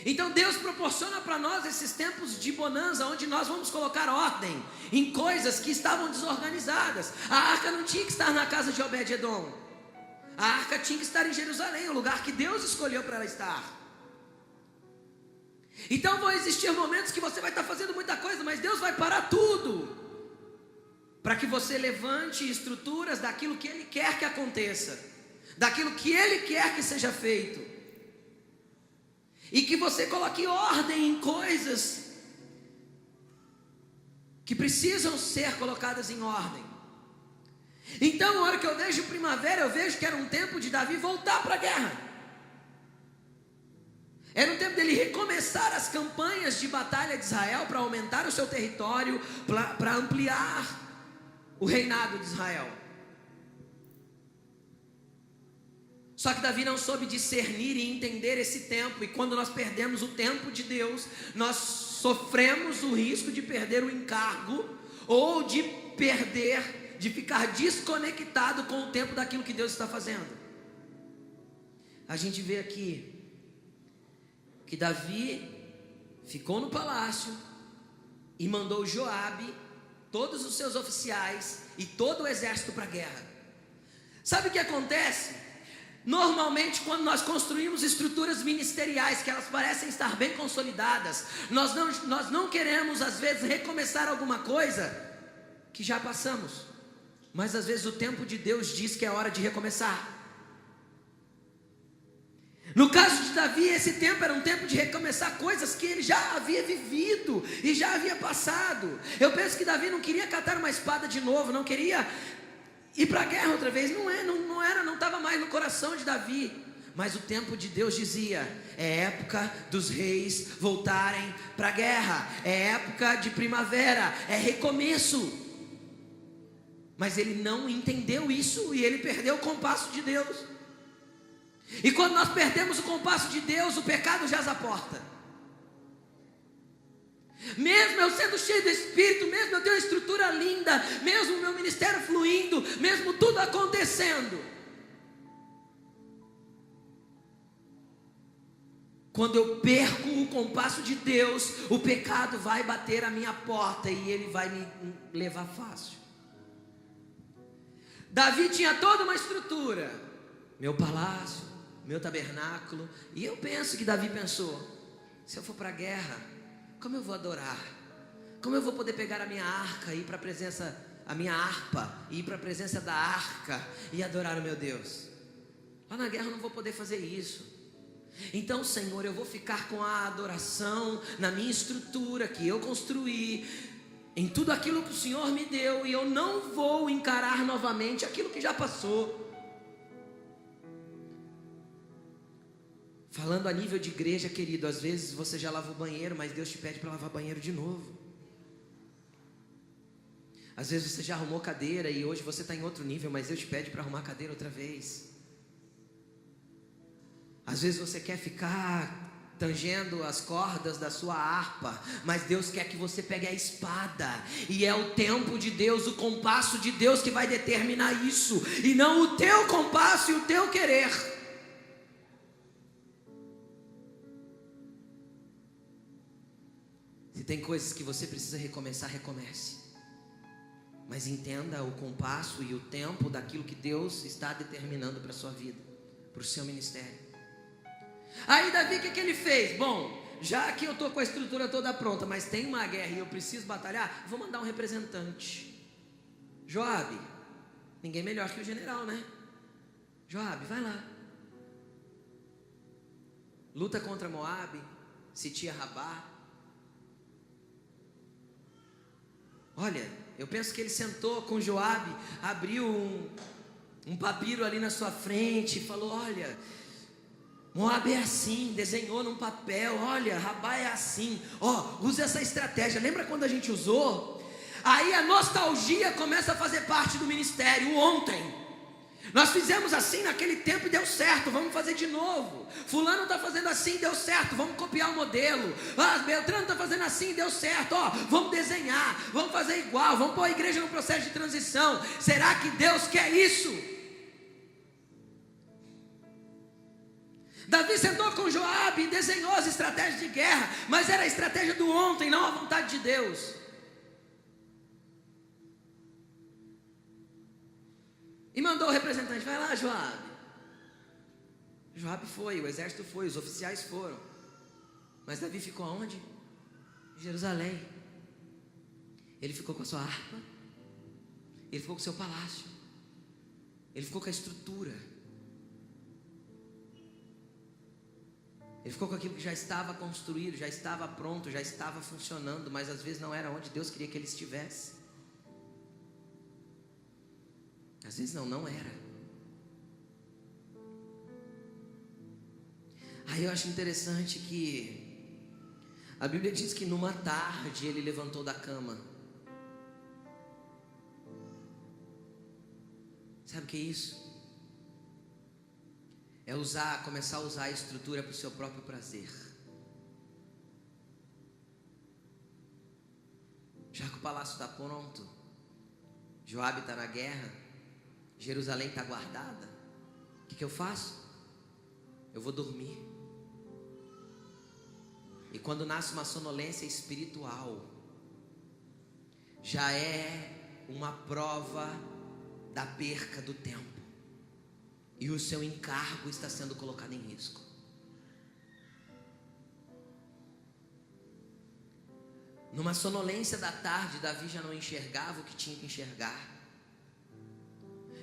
Então Deus proporciona para nós esses tempos de bonança, onde nós vamos colocar ordem em coisas que estavam desorganizadas. A arca não tinha que estar na casa de Obed-edom. A arca tinha que estar em Jerusalém, o lugar que Deus escolheu para ela estar. Então vão existir momentos que você vai estar fazendo muita coisa, mas Deus vai parar tudo, para que você levante estruturas daquilo que Ele quer que aconteça, daquilo que Ele quer que seja feito, e que você coloque ordem em coisas que precisam ser colocadas em ordem. Então, na hora que eu vejo primavera, eu vejo que era um tempo de Davi voltar para a guerra. Era um tempo dele recomeçar as campanhas de batalha de Israel, para aumentar o seu território, para ampliar o reinado de Israel. Só que Davi não soube discernir e entender esse tempo, e quando nós perdemos o tempo de Deus, nós sofremos o risco de perder o encargo, ou de ficar desconectado com o tempo daquilo que Deus está fazendo. A gente vê aqui que Davi ficou no palácio e mandou Joabe, todos os seus oficiais e todo o exército para a guerra. Sabe o que acontece? Normalmente, quando nós construímos estruturas ministeriais que elas parecem estar bem consolidadas, nós não queremos às vezes recomeçar alguma coisa que já passamos, mas às vezes o tempo de Deus diz que é hora de recomeçar. No caso de Davi, esse tempo era um tempo de recomeçar coisas que ele já havia vivido e já havia passado. Eu penso que Davi não queria catar uma espada de novo, não queria ir para a guerra outra vez, não estava mais no coração de Davi. Mas o tempo de Deus dizia: é época dos reis voltarem para a guerra, é época de primavera, é recomeço. Mas ele não entendeu isso e ele perdeu o compasso de Deus. E quando nós perdemos o compasso de Deus, o pecado jaz à porta. Mesmo eu sendo cheio do Espírito, mesmo eu tenho uma estrutura linda, mesmo o meu ministério fluindo, mesmo tudo acontecendo, quando eu perco o compasso de Deus, o pecado vai bater a minha porta e ele vai me levar fácil. Davi tinha toda uma estrutura, meu palácio, meu tabernáculo, e eu penso que Davi pensou: se eu for para a guerra, como eu vou adorar? Como eu vou poder pegar a minha arca e ir para a presença, a minha harpa, e ir para a presença da arca e adorar o meu Deus? Lá na guerra eu não vou poder fazer isso. Então, Senhor, eu vou ficar com a adoração na minha estrutura que eu construí, em tudo aquilo que o Senhor me deu, e eu não vou encarar novamente aquilo que já passou. Falando a nível de igreja, querido, às vezes você já lavou o banheiro, mas Deus te pede para lavar banheiro de novo. Às vezes você já arrumou cadeira e hoje você está em outro nível, mas Deus te pede para arrumar cadeira outra vez. Às vezes você quer ficar tangendo as cordas da sua harpa, mas Deus quer que você pegue a espada, e é o tempo de Deus, o compasso de Deus que vai determinar isso, e não o teu compasso e o teu querer. tem coisas que você precisa recomeçar, recomece. Mas entenda o compasso e o tempo daquilo que Deus está determinando para a sua vida, para o seu ministério. Aí Davi, o que ele fez? Bom, já que eu estou com a estrutura toda pronta, mas tem uma guerra e eu preciso batalhar, vou mandar um representante. Joabe, ninguém melhor que o general, né? Joabe, vai lá. Luta contra Moabe, sitia Rabá. Olha, eu penso que ele sentou com Joabe, abriu um papiro ali na sua frente e falou: olha, Moabe é assim, desenhou num papel, olha, Rabá é assim, usa essa estratégia. Lembra quando a gente usou? Aí a nostalgia começa a fazer parte do ministério. Ontem nós fizemos assim naquele tempo e deu certo, vamos fazer de novo. Fulano está fazendo assim, deu certo, vamos copiar o modelo. Beltrano está fazendo assim, deu certo, vamos desenhar, vamos fazer igual, vamos pôr a igreja no processo de transição. Será que Deus quer isso? Davi sentou com Joabe e desenhou as estratégias de guerra, mas era a estratégia do ontem, não a vontade de Deus. E mandou o representante: vai lá, Joabe. Joabe foi, o exército foi, os oficiais foram. Mas Davi ficou aonde? Em Jerusalém. Ele ficou com a sua harpa, ele ficou com o seu palácio, ele ficou com a estrutura, ele ficou com aquilo que já estava construído, já estava pronto, já estava funcionando, mas às vezes não era onde Deus queria que ele estivesse. Às vezes não era. Aí eu acho interessante que a Bíblia diz que numa tarde ele levantou da cama. Sabe o que é isso? É começar a usar a estrutura para o seu próprio prazer. Já que o palácio está pronto, Joabe está na guerra, Jerusalém está guardada, o que eu faço? Eu vou dormir. E quando nasce uma sonolência espiritual, já é uma prova da perca do tempo, e o seu encargo está sendo colocado em risco. Numa sonolência da tarde, Davi já não enxergava o que tinha que enxergar,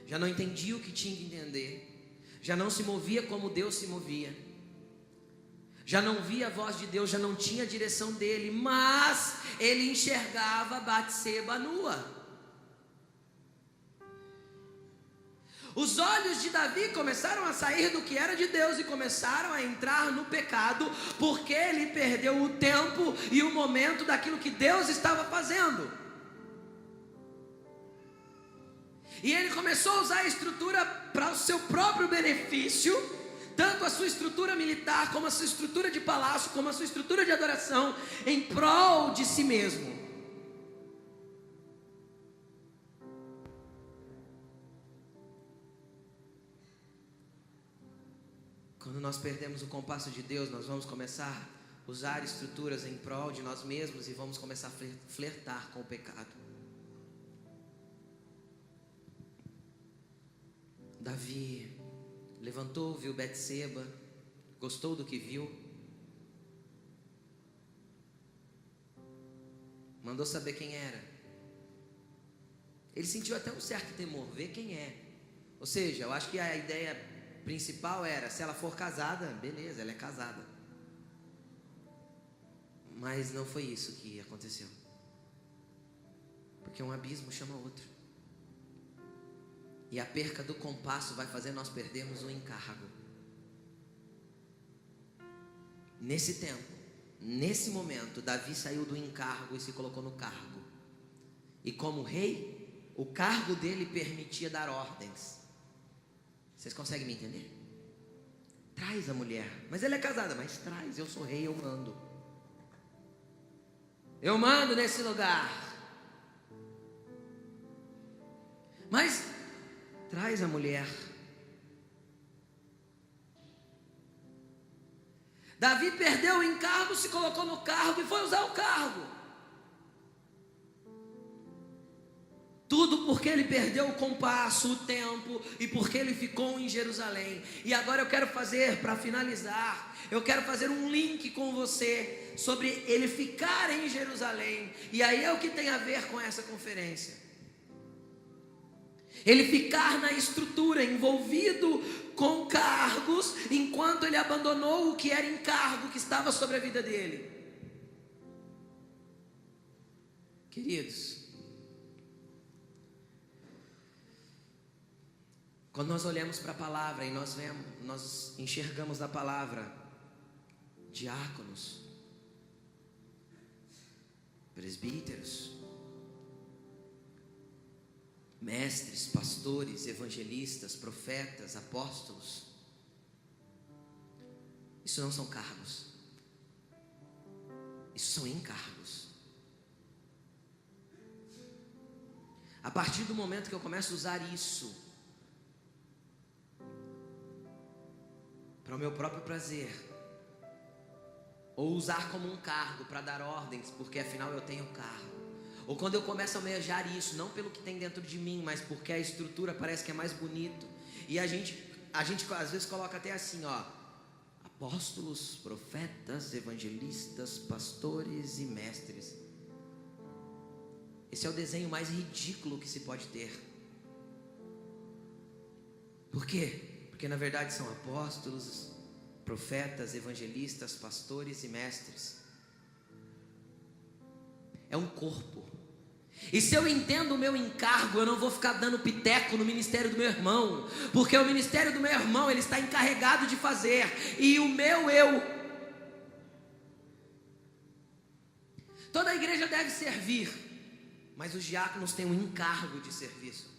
já não entendia o que tinha que entender, já não se movia como Deus se movia, já não via a voz de Deus, já não tinha a direção dele, mas ele enxergava Batseba nua. Os olhos de Davi começaram a sair do que era de Deus e começaram a entrar no pecado, porque ele perdeu o tempo e o momento daquilo que Deus estava fazendo. E ele começou a usar a estrutura para o seu próprio benefício, tanto a sua estrutura militar, como a sua estrutura de palácio, como a sua estrutura de adoração, em prol de si mesmo. Quando nós perdemos o compasso de Deus, nós vamos começar a usar estruturas em prol de nós mesmos e vamos começar a flertar com o pecado. Davi levantou, viu Betseba, gostou do que viu, mandou saber quem era. Ele sentiu até um certo temor, ver quem é. Ou seja, eu acho que a ideia principal era: se ela for casada, beleza, ela é casada. Mas não foi isso que aconteceu, porque um abismo chama outro, e a perca do compasso vai fazer nós perdermos o encargo. Nesse tempo, nesse momento, Davi saiu do encargo e se colocou no cargo, e como rei, o cargo dele permitia dar ordens. Vocês conseguem me entender? Traz a mulher. Mas ela é casada. Mas traz, eu sou rei, eu mando. Eu mando nesse lugar. Mas traz a mulher. Davi perdeu o encargo, se colocou no cargo e foi usar o cargo. Tudo porque ele perdeu o compasso, o tempo, e porque ele ficou em Jerusalém. E agora eu quero fazer, para finalizar, eu quero fazer um link com você sobre ele ficar em Jerusalém. E aí é o que tem a ver com essa conferência. Ele ficar na estrutura, envolvido com cargos, enquanto ele abandonou o que era encargo que estava sobre a vida dele. Queridos, quando nós olhamos para a palavra e nós enxergamos na palavra diáconos, presbíteros, mestres, pastores, evangelistas, profetas, apóstolos, isso não são cargos, isso são encargos. A partir do momento que eu começo a usar isso para o meu próprio prazer, ou usar como um cargo para dar ordens, porque afinal eu tenho cargo, ou quando eu começo a almejar isso, não pelo que tem dentro de mim, mas porque a estrutura parece que é mais bonito, e a gente às vezes coloca até assim, ó, apóstolos, profetas, evangelistas, pastores e mestres. Esse é o desenho mais ridículo que se pode ter. Por quê? Porque na verdade são apóstolos, profetas, evangelistas, pastores e mestres. É um corpo. E se eu entendo o meu encargo, eu não vou ficar dando piteco no ministério do meu irmão, porque o ministério do meu irmão, ele está encarregado de fazer, e o meu toda a igreja deve servir, mas os diáconos têm um encargo de serviço,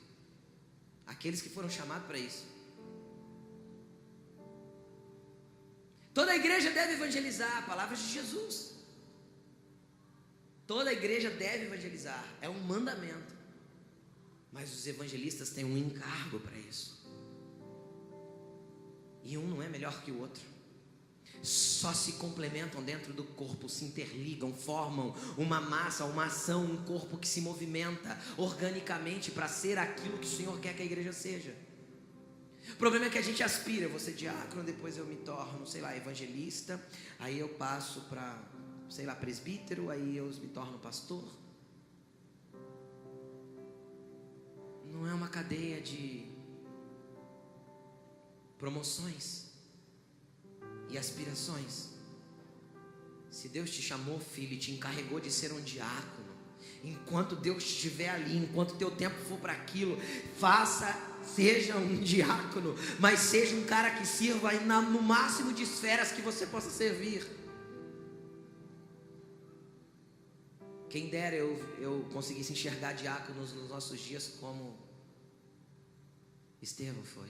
aqueles que foram chamados para isso. Toda a igreja deve evangelizar, palavras de Jesus. Toda a igreja deve evangelizar, é um mandamento. Mas os evangelistas têm um encargo para isso. E um não é melhor que o outro. Só se complementam dentro do corpo, se interligam, formam uma massa, uma ação, um corpo que se movimenta organicamente para ser aquilo que o Senhor quer que a igreja seja. O problema é que a gente aspira, eu vou ser diácono, depois eu me torno, sei lá, evangelista, aí eu passo para, sei lá, presbítero, aí eu me torno pastor. Não é uma cadeia de promoções e aspirações. Se Deus te chamou, filho, e te encarregou de ser um diácono, enquanto Deus estiver ali, enquanto teu tempo for para aquilo, seja um diácono, mas seja um cara que sirva no máximo de esferas que você possa servir. Quem dera eu conseguisse enxergar diáconos nos nossos dias como Estevão foi.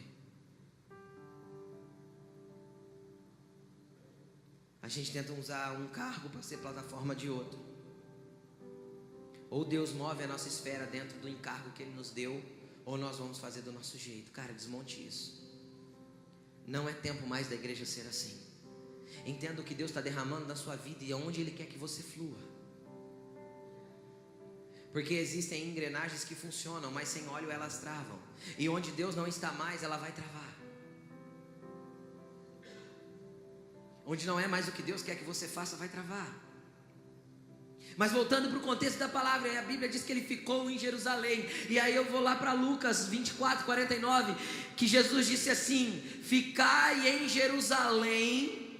A gente tenta usar um cargo para ser plataforma de outro. Ou Deus move a nossa esfera dentro do encargo que Ele nos deu, ou nós vamos fazer do nosso jeito. Cara, desmonte isso. Não é tempo mais da igreja ser assim. Entenda o que Deus está derramando na sua vida e aonde Ele quer que você flua. Porque existem engrenagens que funcionam, mas sem óleo elas travam. E onde Deus não está mais, ela vai travar. Onde não é mais o que Deus quer que você faça, vai travar. Mas voltando para o contexto da palavra, a Bíblia diz que ele ficou em Jerusalém. E aí eu vou lá para Lucas 24, 49, que Jesus disse assim: ficai em Jerusalém,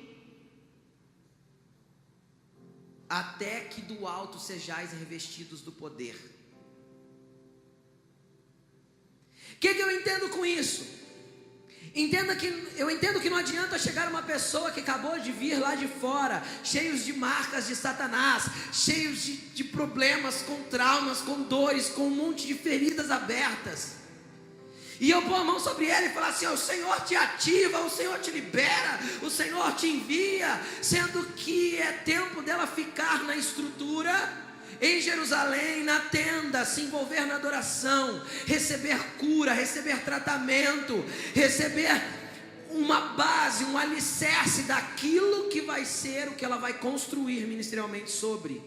até que do alto sejais revestidos do poder. O que eu entendo com isso? Eu entendo que não adianta chegar uma pessoa que acabou de vir lá de fora, cheios de marcas de Satanás, cheios de problemas, com traumas, com dores, com um monte de feridas abertas, e eu pôr a mão sobre ela e falar assim: o Senhor te ativa, o Senhor te libera, o Senhor te envia, sendo que é tempo dela ficar na estrutura, em Jerusalém, na tenda, se envolver na adoração, receber cura, receber tratamento, receber uma base, um alicerce daquilo que vai ser o que ela vai construir ministerialmente sobre.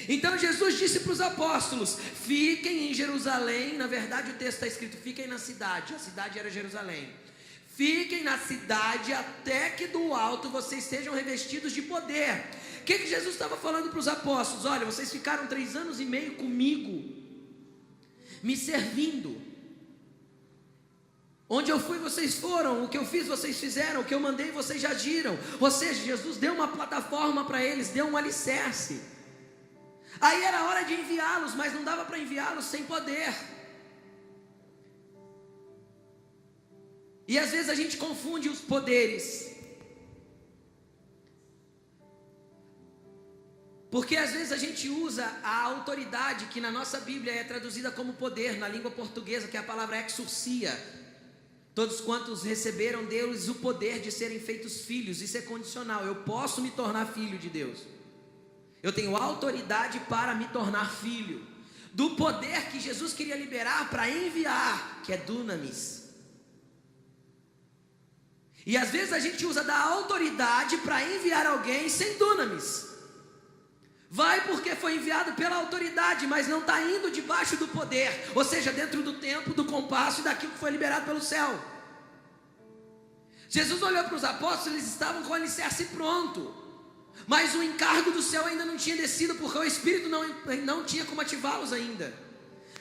Então Jesus disse para os apóstolos: fiquem em Jerusalém. Na verdade o texto está escrito: fiquem na cidade. A cidade era Jerusalém. Fiquem na cidade até que do alto vocês sejam revestidos de poder. O que Jesus estava falando para os apóstolos? Olha, vocês ficaram 3 anos e meio comigo, me servindo. Onde eu fui, vocês foram. O que eu fiz, vocês fizeram. O que eu mandei, vocês já agiram. Ou seja, Jesus deu uma plataforma para eles, deu um alicerce. Aí era hora de enviá-los, mas não dava para enviá-los sem poder. E às vezes a gente confunde os poderes, porque às vezes a gente usa a autoridade, que na nossa Bíblia é traduzida como poder, na língua portuguesa, que é a palavra exousia. Todos quantos receberam deles o poder de serem feitos filhos, isso é condicional. Eu posso me tornar filho de Deus. Eu tenho autoridade para me tornar filho. Do poder que Jesus queria liberar para enviar, que é dunamis. E às vezes a gente usa da autoridade para enviar alguém sem dunamis. Vai porque foi enviado pela autoridade, mas não está indo debaixo do poder, ou seja, dentro do tempo, do compasso e daquilo que foi liberado pelo céu. Jesus olhou para os apóstolos, eles estavam com o alicerce pronto, mas o encargo do céu ainda não tinha descido, porque o Espírito não tinha como ativá-los ainda.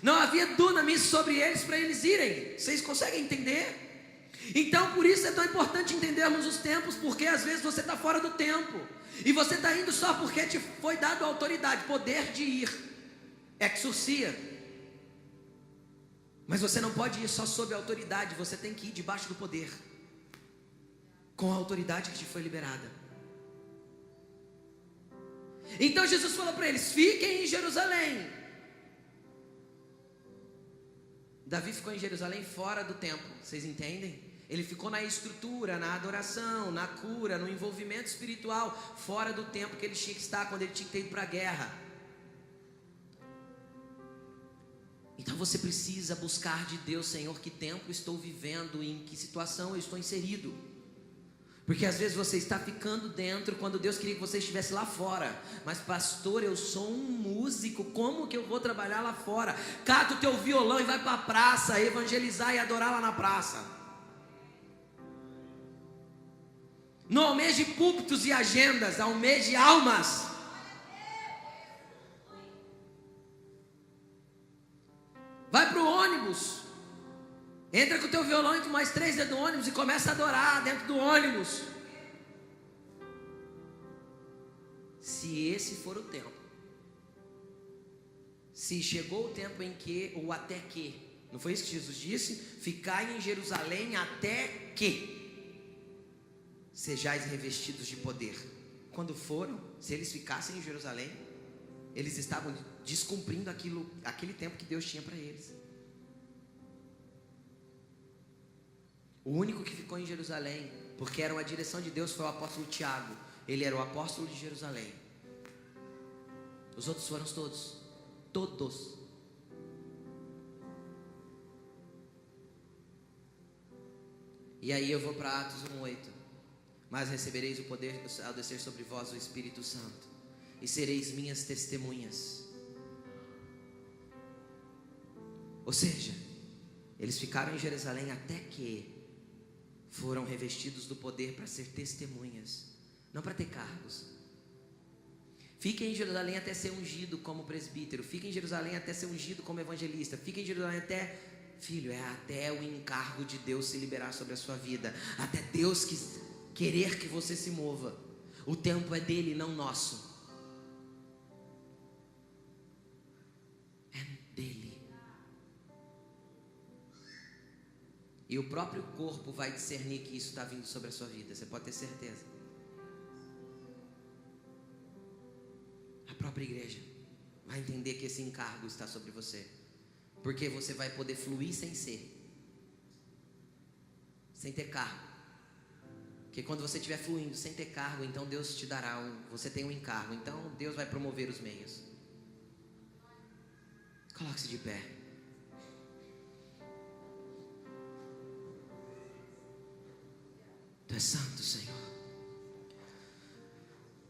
Não havia dunamis sobre eles para eles irem. Vocês conseguem entender? Então por isso é tão importante entendermos os tempos, porque às vezes você está fora do tempo, e você está indo só porque te foi dado a autoridade, poder de ir, exousia. Mas você não pode ir só sob a autoridade, você tem que ir debaixo do poder, com a autoridade que te foi liberada. Então Jesus falou para eles: fiquem em Jerusalém. Davi ficou em Jerusalém fora do templo, vocês entendem? Ele ficou na estrutura, na adoração, na cura, no envolvimento espiritual, fora do tempo que ele tinha que estar, quando ele tinha que ter ido para a guerra. Então você precisa buscar de Deus: Senhor, que tempo estou vivendo, em que situação eu estou inserido? Porque às vezes você está ficando dentro, quando Deus queria que você estivesse lá fora. Mas pastor, eu sou um músico, como que eu vou trabalhar lá fora? Cata o teu violão e vai para a praça, evangelizar e adorar lá na praça. Não almeje púlpitos e agendas, almeje almas. Vai para o ônibus, entra com o teu violão e com mais 3 dentro do ônibus e começa a adorar dentro do ônibus. Se esse for o tempo, se chegou o tempo em que, ou até que, não foi isso que Jesus disse? Ficai em Jerusalém até que sejais revestidos de poder. Quando foram, se eles ficassem em Jerusalém, eles estavam descumprindo aquele tempo que Deus tinha para eles. O único que ficou em Jerusalém, porque era uma direção de Deus, foi o apóstolo Tiago. Ele era o apóstolo de Jerusalém. Os outros foram todos. E aí eu vou para Atos 1:8. Mas recebereis o poder ao descer sobre vós o Espírito Santo, e sereis minhas testemunhas. Ou seja, eles ficaram em Jerusalém até que foram revestidos do poder para ser testemunhas, não para ter cargos. Fiquem em Jerusalém até ser ungido como presbítero. Fiquem em Jerusalém até ser ungido como evangelista. Fiquem em Jerusalém até... Filho, é até o encargo de Deus se liberar sobre a sua vida, até Deus querer que você se mova. O tempo é dele, não nosso. É dele. E o próprio corpo vai discernir que isso está vindo sobre a sua vida. Você pode ter certeza. A própria igreja vai entender que esse encargo está sobre você, porque você vai poder fluir sem ter cargo. Porque quando você estiver fluindo sem ter cargo, então Deus te dará você tem um encargo, então Deus vai promover os meios. Coloque-se de pé. é santo, Senhor.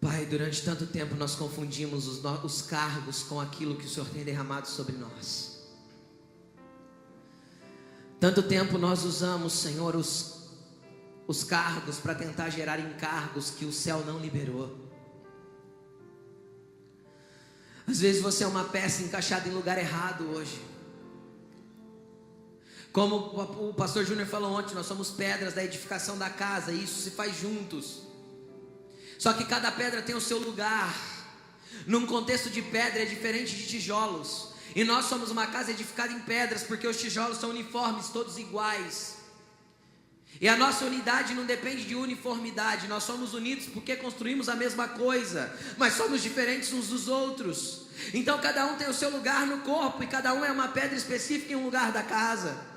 Pai, durante tanto tempo nós confundimos os cargos com aquilo que o Senhor tem derramado sobre nós. Tanto tempo nós usamos, Senhor, os cargos para tentar gerar encargos que o céu não liberou. Às vezes você é uma peça encaixada em lugar errado hoje. Como o pastor Júnior falou ontem, nós somos pedras da edificação da casa, e isso se faz juntos. Só que cada pedra tem o seu lugar. Num contexto de pedra é diferente de tijolos. E nós somos uma casa edificada em pedras, porque os tijolos são uniformes, todos iguais. E a nossa unidade não depende de uniformidade. Nós somos unidos porque construímos a mesma coisa, mas somos diferentes uns dos outros. Então cada um tem o seu lugar no corpo, e cada um é uma pedra específica em um lugar da casa.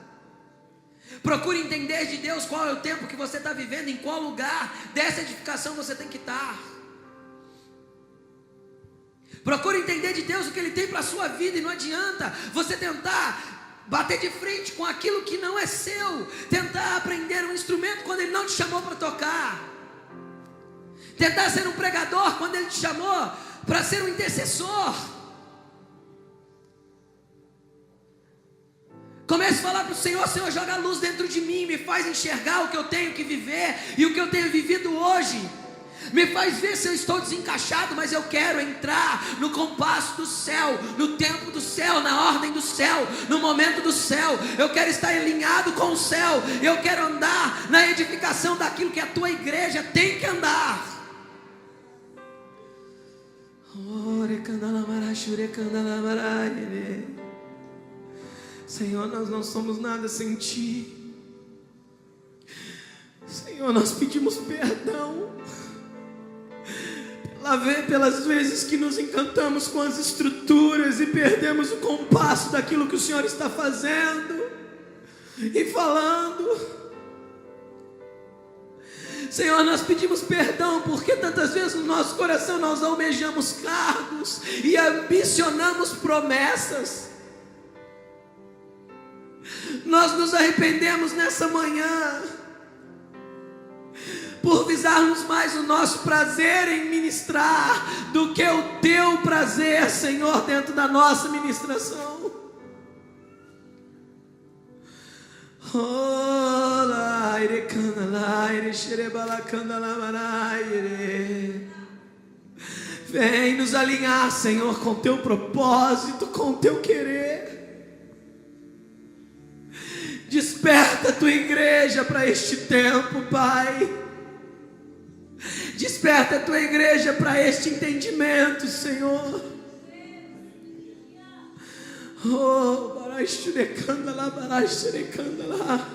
Procure entender de Deus qual é o tempo que você está vivendo, em qual lugar dessa edificação você tem que estar. Procure entender de Deus o que Ele tem para a sua vida, e não adianta você tentar bater de frente com aquilo que não é seu, tentar aprender um instrumento quando Ele não te chamou para tocar, tentar ser um pregador quando Ele te chamou para ser um intercessor. Comece a falar para o Senhor: Senhor, joga a luz dentro de mim, me faz enxergar o que eu tenho que viver e o que eu tenho vivido hoje. Me faz ver se eu estou desencaixado, mas eu quero entrar no compasso do céu, no tempo do céu, na ordem do céu, no momento do céu. Eu quero estar alinhado com o céu. Eu quero andar na edificação daquilo que a tua igreja tem que andar. Senhor, nós não somos nada sem Ti. Senhor, nós pedimos perdão pelas vezes que nos encantamos com as estruturas e perdemos o compasso daquilo que o Senhor está fazendo e falando. Senhor, nós pedimos perdão porque tantas vezes no nosso coração nós almejamos cargos e ambicionamos promessas. Nós nos arrependemos nessa manhã por visarmos mais o nosso prazer em ministrar do que o Teu prazer, Senhor, dentro da nossa ministração. Vem nos alinhar, Senhor, com Teu propósito, com Teu querer. Desperta a Tua igreja para este tempo, Pai. Desperta a Tua igreja para este entendimento, Senhor. Oh, barashturecanda lá, barashturecanda lá.